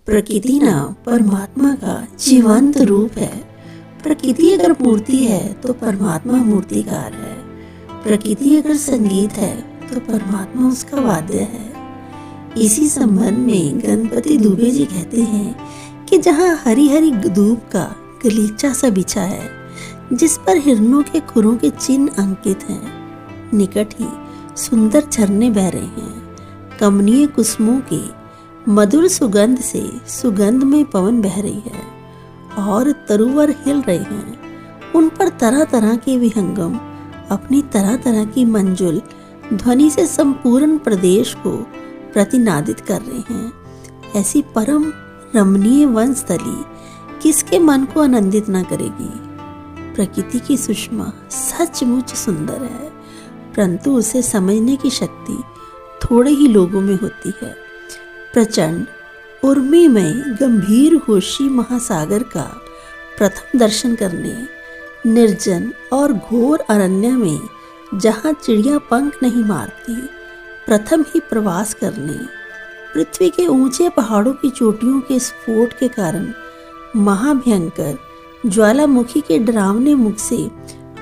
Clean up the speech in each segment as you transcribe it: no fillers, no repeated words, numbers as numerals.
प्रकृति ना परमात्मा का जीवंत रूप है। प्रकृति अगर मूर्ति है तो परमात्मा मूर्तिकार है। प्रकृति अगर संगीत है तो परमात्मा उसका वाद्य है। इसी संबंध में गणपति दुबे जी कहते हैं कि जहाँ हरी हरी धूप का गलीचा सा बिछा है, जिस पर हिरणों के खुरों के चिन्ह अंकित हैं, निकट ही सुंदर झरने बह रहे हैं, कमनीय कुसुमों की मधुर सुगंध से सुगंधमय पवन बह रही है और तरुवर हिल रहे हैं। उन पर तरह तरह के विहंगम अपनी तरह तरह की मंजुल ध्वनि से संपूर्ण प्रदेश को प्रतिनादित कर रहे हैं। ऐसी परम रमणीय वनस्थली किसके मन को आनंदित ना करेगी। प्रकृति की सुषमा सचमुच सुंदर है, परंतु उसे समझने की शक्ति थोड़े ही लोगों में होती है। प्रचंड उर्मिमय गंभीर होशी महासागर का प्रथम दर्शन करने, निर्जन और घोर अरण्य में जहाँ चिड़िया पंख नहीं मारती, प्रथम ही प्रवास करने, पृथ्वी के ऊंचे पहाड़ों की चोटियों के स्फोट के कारण महाभयंकर ज्वालामुखी के डरावने मुख से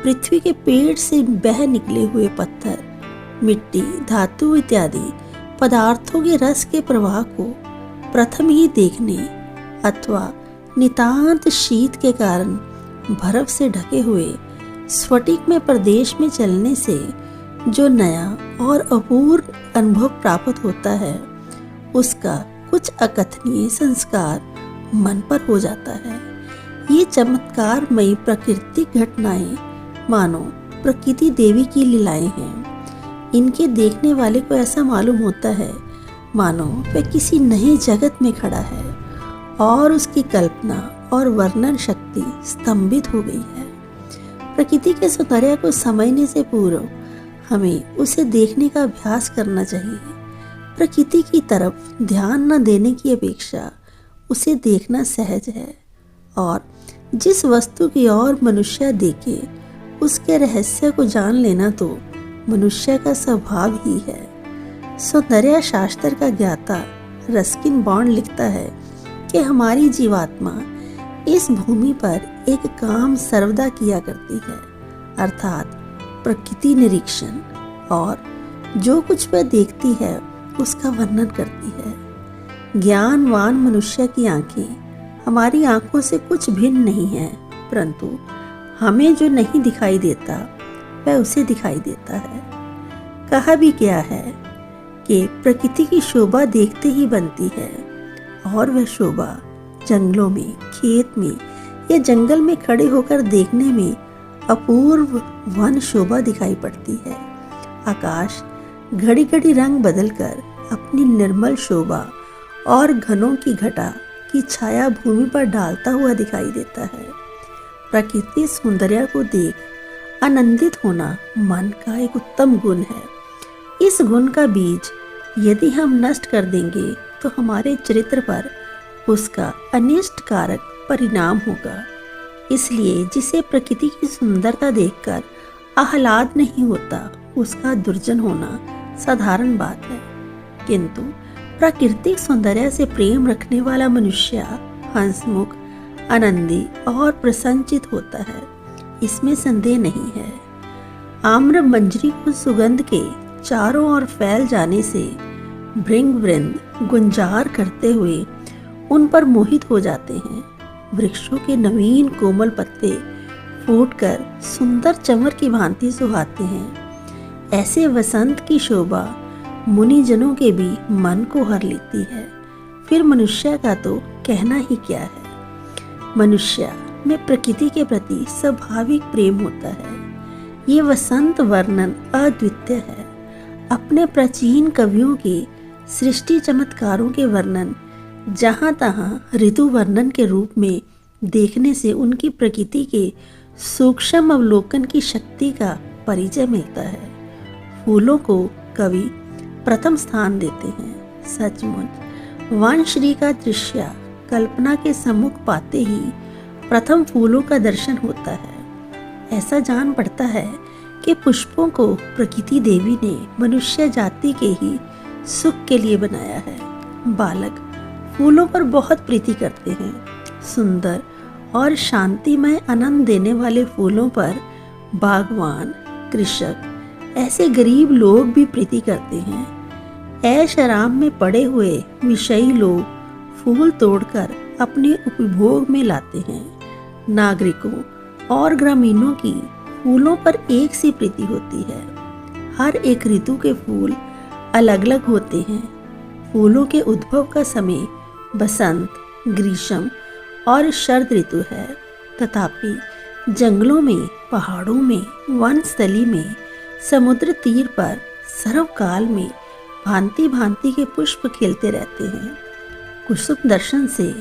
पृथ्वी के पेट से बह निकले हुए पत्थर, मिट्टी, धातु इत्यादि पदार्थों के रस के प्रवाह को प्रथम ही देखने अथवा नितांत शीत के कारण बर्फ से ढके हुए स्फटिक में प्रदेश में चलने से जो नया और अपूर्व अनुभव प्राप्त होता है, उसका कुछ अकथनीय संस्कार मन पर हो जाता है। ये चमत्कारमयी प्राकृतिक घटनाएं मानो प्रकृति देवी की लीलाएं हैं। इनके देखने वाले को ऐसा मालूम होता है मानो वह किसी नए जगत में खड़ा है और उसकी कल्पना और वर्णन शक्ति स्तंभित हो गई है। प्रकृति के सौंदर्य को समझने से पूर्व हमें उसे देखने का अभ्यास करना चाहिए। प्रकृति की तरफ ध्यान न देने की अपेक्षा उसे देखना सहज है, और जिस वस्तु की ओर मनुष्य देखे उसके रहस्य को जान लेना तो मनुष्य का स्वभाव ही है। सौंदर्य शास्त्र का ज्ञाता रस्किन बॉन्ड लिखता है कि हमारी जीवात्मा इस भूमि पर एक काम सर्वदा किया करती है, अर्थात प्रकृति निरीक्षण, और जो कुछ वह देखती है उसका वर्णन करती है। ज्ञानवान मनुष्य की आंखें हमारी आंखों से कुछ भिन्न नहीं है, परंतु हमें जो नहीं दिखाई देता वह उसे दिखाई देता है। कहा भी गया है कि प्रकृति की शोभा देखते ही बनती है, और वह शोभा जंगलों में, खेत में या जंगल में खड़े होकर देखने में अपूर्व वन शोभा दिखाई पड़ती है। आकाश घड़ी घड़ी रंग बदलकर अपनी निर्मल शोभा और घनों की घटा की छाया भूमि पर डालता हुआ दिखाई देता है। प्रकृति सौंदर्य को देख आनंदित होना मन का एक उत्तम गुण है। इस गुण का बीज यदि हम नष्ट कर देंगे तो हमारे चरित्र पर उसका अनिष्ट कारक परिणाम होगा। इसलिए जिसे प्रकृति की सुंदरता देखकर आह्लाद नहीं होता, उसका दुर्जन होना साधारण बात है। किंतु प्राकृतिक सौंदर्य से प्रेम रखने वाला मनुष्य हंसमुख, आनंदी और प्रसन्नचित होता है, इसमें संदेह नहीं है। आम्र मंजरी को सुगंध के चारों ओर फैल जाने से भृंग वृंद गुंजार करते हुए उन पर मोहित हो जाते हैं। वृक्षों के नवीन कोमल पत्ते फूटकर सुंदर चमर की भांति सुहाते हैं। ऐसे वसंत की शोभा मुनिजनों के भी मन को हर लेती है। फिर मनुष्य का तो कहना ही क्या है। मनुष्य में प्रकृति के प्रति स्वाभाविक प्रेम होता है। ये वसंत वर्णन अद्वितीय है। अपने प्राचीन कवियों के सृष्टि चमत्कारों के वर्णन जहाँ तहाँ ऋतु वर्णन के रूप में देखने से उनकी प्रकृति के सूक्ष्म अवलोकन की शक्ति का परिचय मिलता है। फूलों को कवि प्रथम स्थान देते हैं। सचमुच वनश्री का दृश्य कल्पना के सम्मुख पाते ही प्रथम फूलों का दर्शन होता है। ऐसा जान पड़ता है कि पुष्पों को प्रकृति देवी ने मनुष्य जाति के ही सुख के लिए बनाया है। बालक फूलों पर बहुत प्रीति करते हैं। सुंदर और शांतिमय आनंद देने वाले फूलों पर बागवान, कृषक, ऐसे गरीब लोग भी प्रीति करते हैं। ऐश आराम में पड़े हुए विषयी लोग फूल तोड़कर अपने उपभोग में लाते हैं। नागरिकों और ग्रामीणों की फूलों पर एक सी प्रीति होती है। हर एक ऋतु के फूल अलग अलग होते हैं। फूलों के उद्भव का समय बसंत, ग्रीष्म और शरद ऋतु है। तथापि जंगलों में, पहाड़ों में, वनस्थली में, समुद्र तीर पर सर्वकाल में भांति भांति के पुष्प खिलते रहते हैं। कुसुम दर्शन से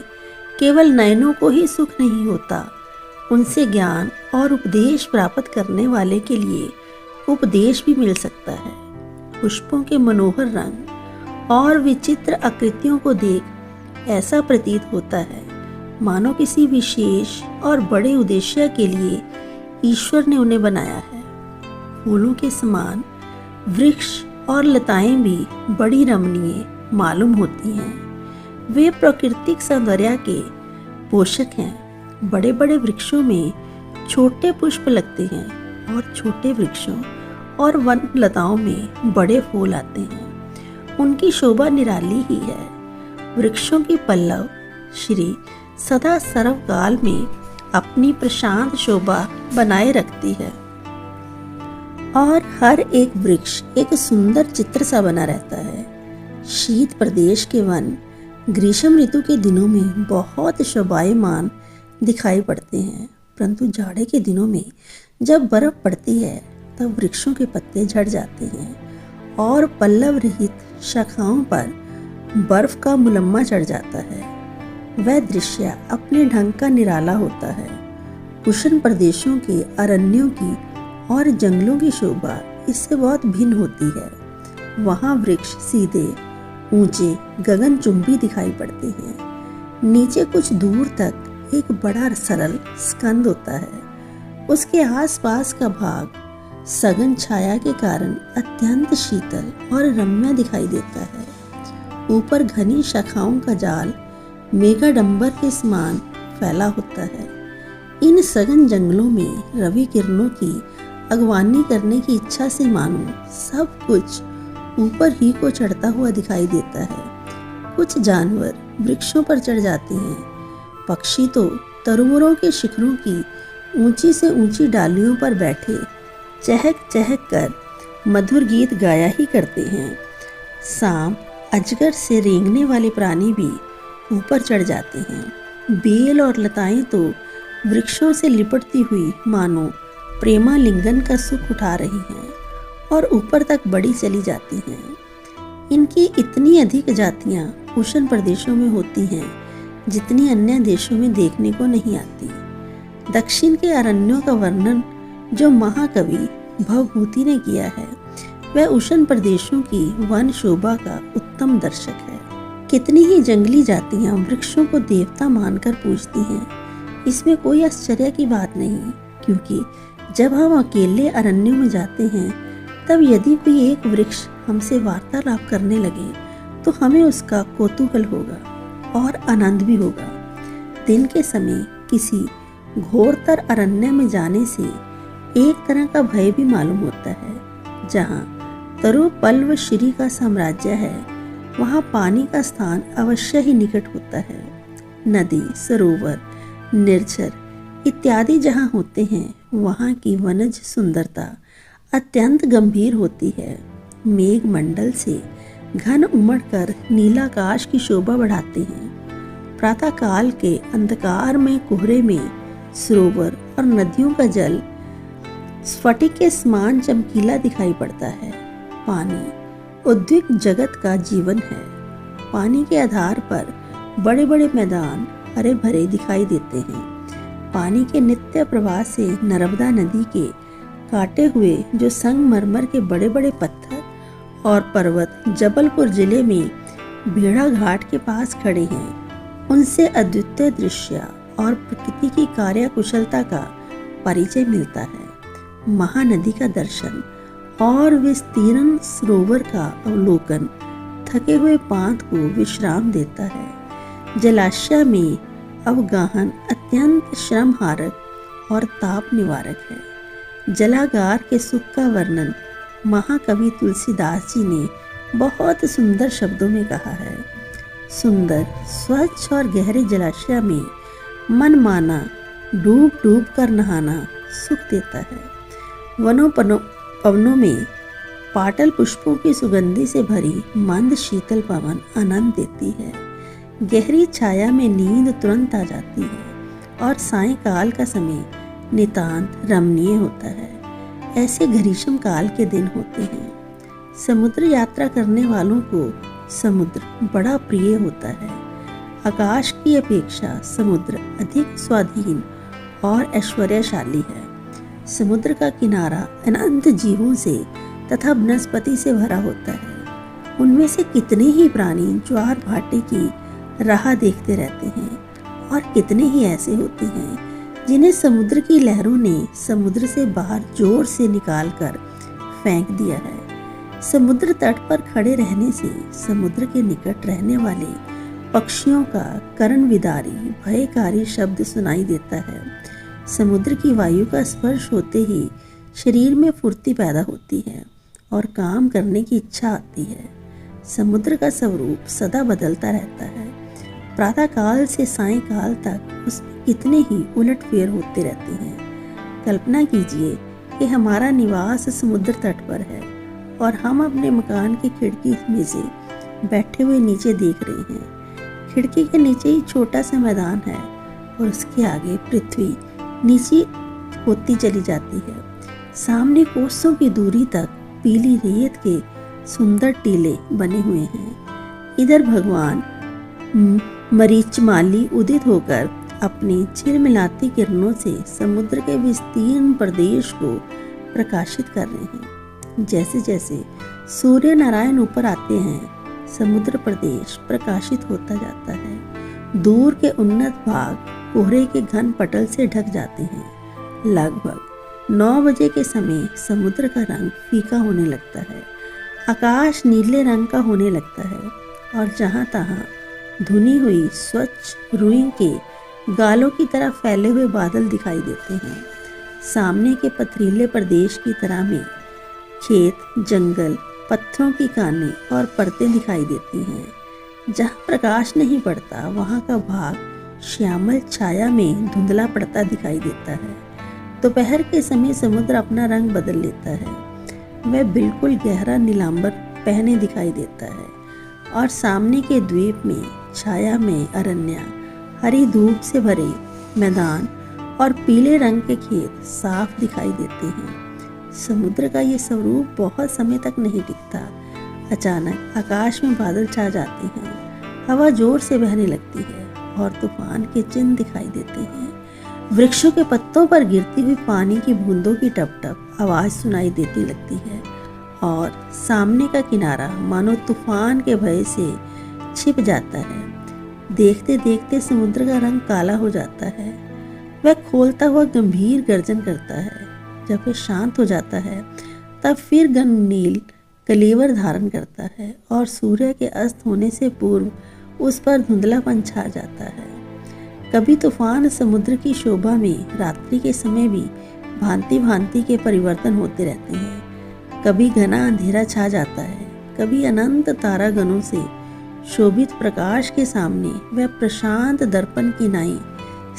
केवल नयनों को ही सुख नहीं होता, उनसे ज्ञान और उपदेश प्राप्त करने वाले के लिए उपदेश भी मिल सकता है। पुष्पों के मनोहर रंग और विचित्र आकृतियों को देख ऐसा प्रतीत होता है मानो किसी विशेष और बड़े उद्देश्य के लिए ईश्वर ने उन्हें बनाया है। फूलों के समान वृक्ष और लताएं भी बड़ी रमणीय मालूम होती हैं। वे प्राकृतिक सौंदर्य के पोषक हैं। बड़े बड़े वृक्षों में छोटे पुष्प लगते हैं और छोटे वृक्षों और वन लताओं में बड़े फूल आते हैं। उनकी शोभा निराली ही है। वृक्षों की पल्लव श्री सदा सर्वकाल में अपनी प्रशांत शोभा बनाए रखती है और हर एक वृक्ष एक सुंदर चित्र सा बना रहता है। शीत प्रदेश के वन ग्रीष्म ऋतु के दिनों में बहुत शोभायमान दिखाई पड़ते हैं, परंतु जाड़े के दिनों में जब बर्फ पड़ती है तब वृक्षों के पत्ते झड़ जाते हैं और पल्लव रहित शाखाओं पर बर्फ का मुलम्मा चढ़ जाता है। वह दृश्य अपने ढंग का निराला होता है। उष्ण प्रदेशों के अरण्यों की और जंगलों की शोभा इससे बहुत भिन्न होती है। वहाँ वृक्ष सीधे, ऊंचे, गगनचुंबी दिखाई पड़ते हैं। नीचे कुछ दूर तक एक बड़ा सरल स्कंद होता है। उसके आसपास का भाग सघन छाया के कारण अत्यंत शीतल और रम्य दिखाई देता है। ऊपर घनी शाखाओं का जाल मेघाडंबर के समान फैला होता है। इन सघन जंगलों में रवि किरणों की अगवानी करने की इच्छा से मानो सब कुछ ऊपर ही को चढ़ता हुआ दिखाई देता है। कुछ जानवर वृक्षों पर चढ़ जाते हैं। पक्षी तो तरुवरों के शिखरों की ऊंची से ऊंची डालियों पर बैठे चहक चहक कर मधुर गीत गाया ही करते हैं। सांप, अजगर से रेंगने वाले प्राणी भी ऊपर चढ़ जाते हैं। बेल और लताएं तो वृक्षों से लिपटती हुई मानो प्रेमालिंगन का सुख उठा रही हैं और ऊपर तक बढ़ी चली जाती हैं। इनकी इतनी अधिक जातियां उष्ण प्रदेशों में होती हैं जितनी अन्य देशों में देखने को नहीं आती। दक्षिण के अरण्यों का वर्णन जो महाकवि भवभूति ने किया है वह उष्ण प्रदेशों की वन शोभा का उत्तम दर्शक है। कितनी ही जंगली जातियां वृक्षों को देवता मानकर पूजती हैं। इसमें कोई आश्चर्य की बात नहीं, क्योंकि जब हम अकेले अरण्यों में जाते हैं तब यदि कोई एक वृक्ष हमसे वार्तालाप करने लगे तो हमें उसका कौतूहल होगा और आनंद भी होगा। दिन के समय किसी घोरतर अरण्य में जाने से एक तरह का भय भी मालूम होता है। जहाँ तरु पल्व श्री का साम्राज्य है वहाँ पानी का स्थान अवश्य ही निकट होता है। नदी, सरोवर, निर्झर इत्यादि जहाँ होते हैं वहाँ की वनज सुंदरता अत्यंत गंभीर होती है। मेघ मंडल से घन उमड़कर नीलाकाश की शोभा बढ़ाते हैं। प्रातःकाल के अंधकार में कोहरे में सरोवर और नदियों का जल स्फटिक के समान चमकीला दिखाई पड़ता है। पानी उद्विग्न जगत का जीवन है। पानी के आधार पर बड़े बड़े मैदान हरे भरे दिखाई देते हैं। पानी के नित्य प्रवाह से नर्मदा नदी के काटे हुए जो संगमरमर के बड़े बड़े पत्थर और पर्वत जबलपुर जिले में भेड़ा घाट के पास खड़े हैं, उनसे अद्वितीय दृश्य और प्रकृति की कार्यकुशलता का परिचय मिलता है। महानदी का दर्शन और विस्तीर्ण सरोवर का अवलोकन थके हुए पांत को विश्राम देता है। जलाशय में अवगाहन अत्यंत श्रमहारक और ताप निवारक है। जलागार के सुख का वर्णन महाकवि तुलसीदास जी ने बहुत सुंदर शब्दों में कहा है। सुंदर, स्वच्छ और गहरे जलाशय में मन माना डूब डूब कर नहाना सुख देता है। वनों पवनों में पाटल पुष्पों की सुगंधि से भरी मंद शीतल पवन आनंद देती है। गहरी छाया में नींद तुरंत आ जाती है और सायंकाल का समय नितांत रमणीय होता है। ऐसे ग्रीष्म काल के दिन होते हैं। समुद्र यात्रा करने वालों को समुद्र बड़ा प्रिय होता है। आकाश की अपेक्षा समुद्र अधिक स्वाधीन और ऐश्वर्यशाली है। समुद्र का किनारा अनंत जीवों से तथा वनस्पति से भरा होता है। उनमें से कितने ही प्राणी ज्वार भाटे की राह देखते रहते हैं और कितने ही ऐसे होते हैं जिन्हें समुद्र की लहरों ने समुद्र से बाहर जोर से निकाल कर फेंक दिया है। समुद्र तट पर खड़े रहने से समुद्र के निकट रहने वाले पक्षियों का कर्णविदारी भयकारी शब्द सुनाई देता है। समुद्र की वायु का स्पर्श होते ही शरीर में फुर्ती पैदा होती है और काम करने की इच्छा आती है। समुद्र का स्वरूप सदा बदलता रहता है। प्रातःकाल से सायंकाल तक उसमें कितने ही उलटफेर होते रहते हैं। कल्पना कीजिए कि हमारा निवास समुद्र तट पर है और हम अपने मकान की खिड़की में से बैठे हुए नीचे देख रहे हैं। खिड़की के नीचे ही छोटा सा मैदान है और उसके आगे पृथ्वी नीचे होती चली जाती है। सामने कोसों की दूरी तक पीली रेत के सुंदर टीले बने हुए हैं। इधर भगवान मरीचमाली उदित होकर अपनी झिलमिलाती किरणों से समुद्र के विस्तीर्ण प्रदेश को प्रकाशित कर रहे हैं। जैसे जैसे सूर्य नारायण ऊपर आते हैं, समुद्र प्रदेश प्रकाशित होता जाता है। दूर के उन्नत भाग कोहरे के घन पटल से ढक जाते हैं। लगभग 9 बजे के समय समुद्र का रंग फीका होने लगता है। आकाश नीले रंग का होने लगता है और जहाँ तहाँ धुनी हुई स्वच्छ रुई के गालों की तरह फैले हुए बादल दिखाई देते हैं। सामने के पथरीले प्रदेश की तरह में खेत, जंगल, पत्थरों की कानें और परतें दिखाई देती हैं। जहाँ प्रकाश नहीं पड़ता वहाँ का भाग श्यामल छाया में धुंधला पड़ता दिखाई देता है। दोपहर के समय समुद्र अपना रंग बदल लेता है। वह बिल्कुल गहरा नीलांबर पहने दिखाई देता है और सामने के द्वीप में छाया में अरण्य, हरी धूप से भरे मैदान और पीले रंग के खेत साफ दिखाई देते हैं। समुद्र का ये स्वरूप बहुत समय तक नहीं टिकता। अचानक आकाश में बादल छा जाते हैं, हवा जोर से बहने लगती है और तूफान के चिन्ह दिखाई देते हैं। वृक्षों के पत्तों पर गिरती हुई पानी की बूंदों की टप टप आवाज सुनाई देती लगती है और सामने का किनारा मानो तूफान के भय से छिप जाता है। देखते देखते समुद्र का रंग काला हो जाता है। वह खोलता हुआ गंभीर गर्जन करता है। जब वह शांत हो जाता है तब फिर घन नील कलेवर धारण करता है और सूर्य के अस्त होने से पूर्व उस पर धुंधलापन छा जाता है। कभी तूफान समुद्र की शोभा में रात्रि के समय भी भांति भांति के परिवर्तन होते रहते हैं। कभी घना अंधेरा छा जाता है, कभी अनंत तारागणों से शोभित प्रकाश के सामने वह प्रशांत दर्पण की नाई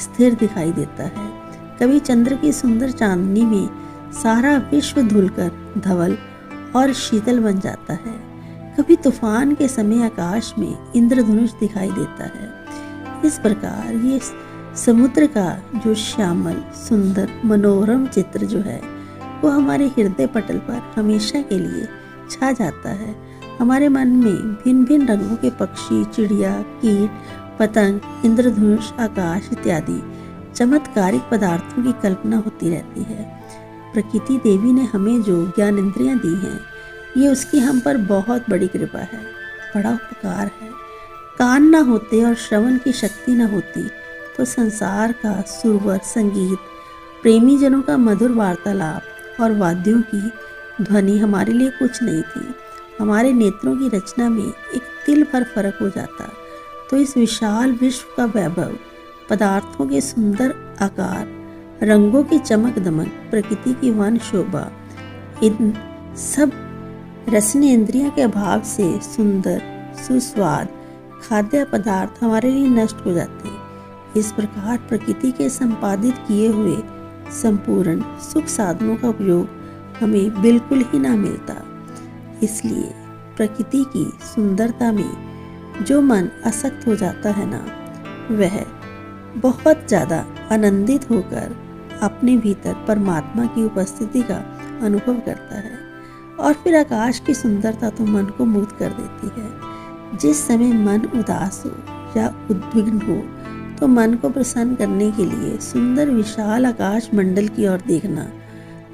स्थिर दिखाई देता है। कभी चंद्र की सुंदर चांदनी में सारा विश्व धुलकर धवल और शीतल बन जाता है। कभी तूफान के समय आकाश में इंद्रधनुष दिखाई देता है। इस प्रकार ये समुद्र का जो श्यामल सुंदर मनोरम चित्र जो है वो हमारे हृदय पटल पर हमेशा के लिए छा जाता है। हमारे मन में भिन्न भिन्न रंगों के पक्षी, चिड़िया, कीट, पतंग, इंद्रधनुष, आकाश इत्यादि चमत्कारिक पदार्थों की कल्पना होती रहती है। प्रकृति देवी ने हमें जो ज्ञान इंद्रियां दी हैं, ये उसकी हम पर बहुत बड़ी कृपा है, बड़ा उपकार है। कान ना होते और श्रवण की शक्ति ना होती तो संसार का सुरवर संगीत, प्रेमी जनों का मधुर वार्तालाप और वाद्यों की ध्वनि हमारे लिए कुछ नहीं थी। हमारे नेत्रों की रचना में एक तिल भर फर्क हो जाता। तो इस विशाल विश्व का वैभव, पदार्थों के सुंदर आकार, रंगों की चमक दमक, प्रकृति की वन शोभा, इन सब रसनेंद्रियों के अभाव से सुंदर सुस्वाद खाद्य पदार्थ हमारे लिए नष्ट हो जाते हैं। इस प्रकार प्रकृति के संपादित किए हुए संपूर्ण सुख साधनों का उपयोग हमें बिल्कुल ही ना मिलता। इसलिए प्रकृति की सुंदरता में जो मन आसक्त हो जाता है ना, वह बहुत ज़्यादा आनंदित होकर अपने भीतर परमात्मा की उपस्थिति का अनुभव करता है। और फिर आकाश की सुंदरता तो मन को मुग्ध कर देती है। जिस समय मन उदास हो या उद्विग्न हो तो मन को प्रसन्न करने के लिए सुंदर विशाल आकाश मंडल की ओर देखना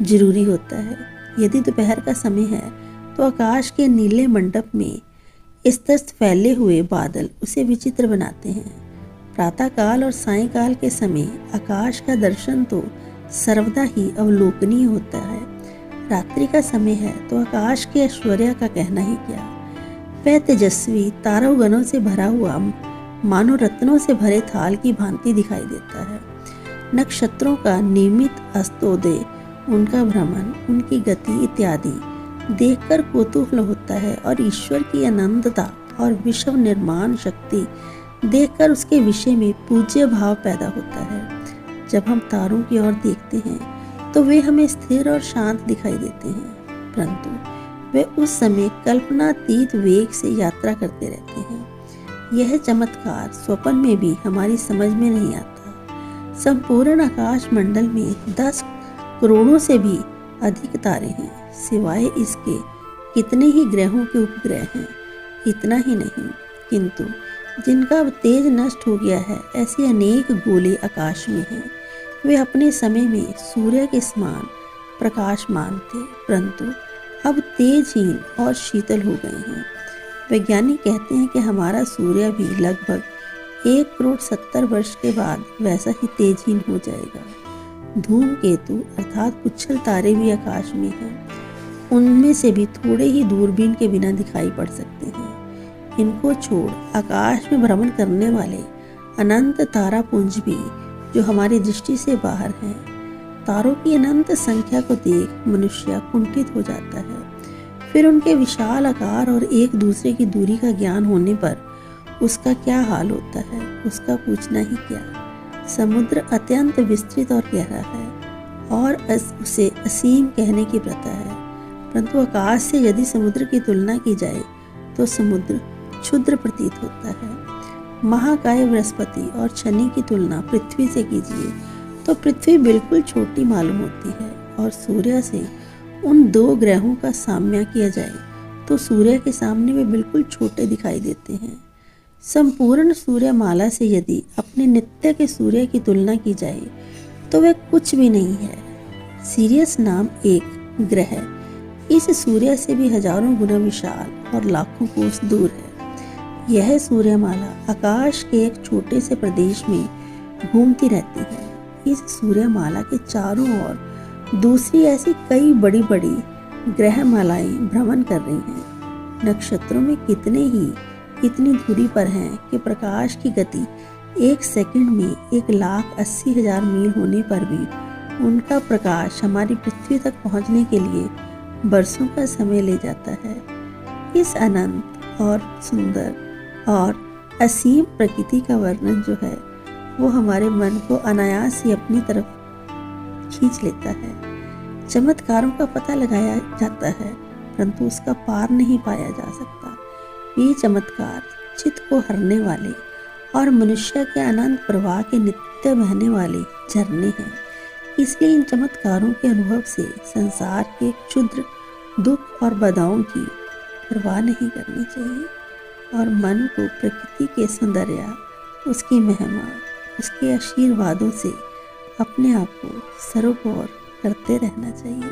जरूरी होता है। यदि दोपहर का समय है तो आकाश के नीले मंडप में स्तस्त फैले हुए बादल उसे विचित्र बनाते हैं। प्रातःकाल और सायंकाल के समय आकाश का दर्शन तो सर्वदा ही अवलोकनीय होता है। रात्रि का समय है तो आकाश के ऐश्वर्य का कहना ही क्या। वह तेजस्वी तारागणों से भरा हुआ मानो रत्नों से भरे थाल की भांति दिखाई देता है। नक्षत्रों का नियमित अस्तोदय, उनका भ्रमण, उनकी गति इत्यादि देखकर कौतूहल होता है और ईश्वर की अनंतता और विश्व निर्माण शक्ति देखकर उसके विषय में पूज्य भाव पैदा होता है। जब हम तारों की ओर देखते हैं तो वे हमें स्थिर और शांत दिखाई देते हैं, परंतु वे उस समय कल्पनातीत वेग से यात्रा करते रहते हैं। यह चमत्कार स्वप्न में भी हमारी समझ में नहीं आता। संपूर्ण आकाश मंडल में 10 करोड़ों से भी अधिक तारे हैं। सिवाय इसके कितने ही ग्रहों के उपग्रह हैं। इतना ही नहीं, किंतु जिनका तेज नष्ट हो गया है, ऐसे अनेक गोले आकाश में हैं। वे अपने समय में सूर्य के समान प्रकाशमान थे, परंतु अब तेजहीन और शीतल हो गए हैं। वैज्ञानिक कहते हैं कि हमारा सूर्य भी लगभग 1,70,00,000 वर्ष के बाद वैसा ही तेजहीन हो जाएगा। धूमकेतु अर्थात पुच्छल तारे भी आकाश में हैं। उनमें से भी थोड़े ही दूरबीन के बिना दिखाई पड़ सकते हैं। इनको छोड़ आकाश में भ्रमण करने वाले अनंत तारापुंज भी जो हमारी दृष्टि से बाहर हैं। तारों की अनंत संख्या को देख मनुष्य कुंठित हो जाता है। फिर उनके विशाल आकार और एक दूसरे की दूरी का ज्ञान होने पर उसका क्या हाल होता है, उसका पूछना ही क्या। समुद्र अत्यंत विस्तृत और गहरा है और उसे असीम कहने की प्रथा है, परंतु आकाश से यदि समुद्र की तुलना की जाए तो समुद्र क्षुद्र प्रतीत होता है। महाकाय बृहस्पति और शनि की तुलना पृथ्वी से कीजिए तो पृथ्वी बिल्कुल छोटी मालूम होती है, और सूर्य से उन 2 ग्रहों का साम्य किया जाए तो सूर्य के सामने वे बिल्कुल छोटे दिखाई देते हैं। संपूर्ण सूर्यमाला से यदि अपने नित्य के सूर्य की तुलना की जाए तो वह कुछ भी नहीं है। सीरियस नाम एक ग्रह इस सूर्य से भी हजारों गुना विशाल और लाखों कोस दूर है। यह सूर्यमाला आकाश के एक छोटे से प्रदेश में घूमती रहती है। इस सूर्यमाला के चारों ओर दूसरी ऐसी कई बड़ी बड़ी ग्रहमालाएं भ्रमण कर रही हैं। नक्षत्रों में कितनी दूरी पर हैं कि प्रकाश की गति 1 सेकंड में 1,80,000 मील होने पर भी उनका प्रकाश हमारी पृथ्वी तक पहुंचने के लिए बरसों का समय ले जाता है। इस अनंत और सुंदर और असीम प्रकृति का वर्णन जो है वो हमारे मन को अनायास ही अपनी तरफ खींच लेता है। चमत्कारों का पता लगाया जाता है, परंतु उसका पार नहीं पाया जा सकता। ये चमत्कार चित्त को हरने वाले और मनुष्य के अनंत प्रवाह के नित्य बहने वाले झरने हैं। इसलिए इन चमत्कारों के अनुभव से संसार के क्षुद्र दुख और बाधाओं की परवाह नहीं करनी चाहिए और मन को प्रकृति के सौंदर्य, उसकी महिमा, उसके आशीर्वादों से अपने आप को सरोवर करते रहना चाहिए।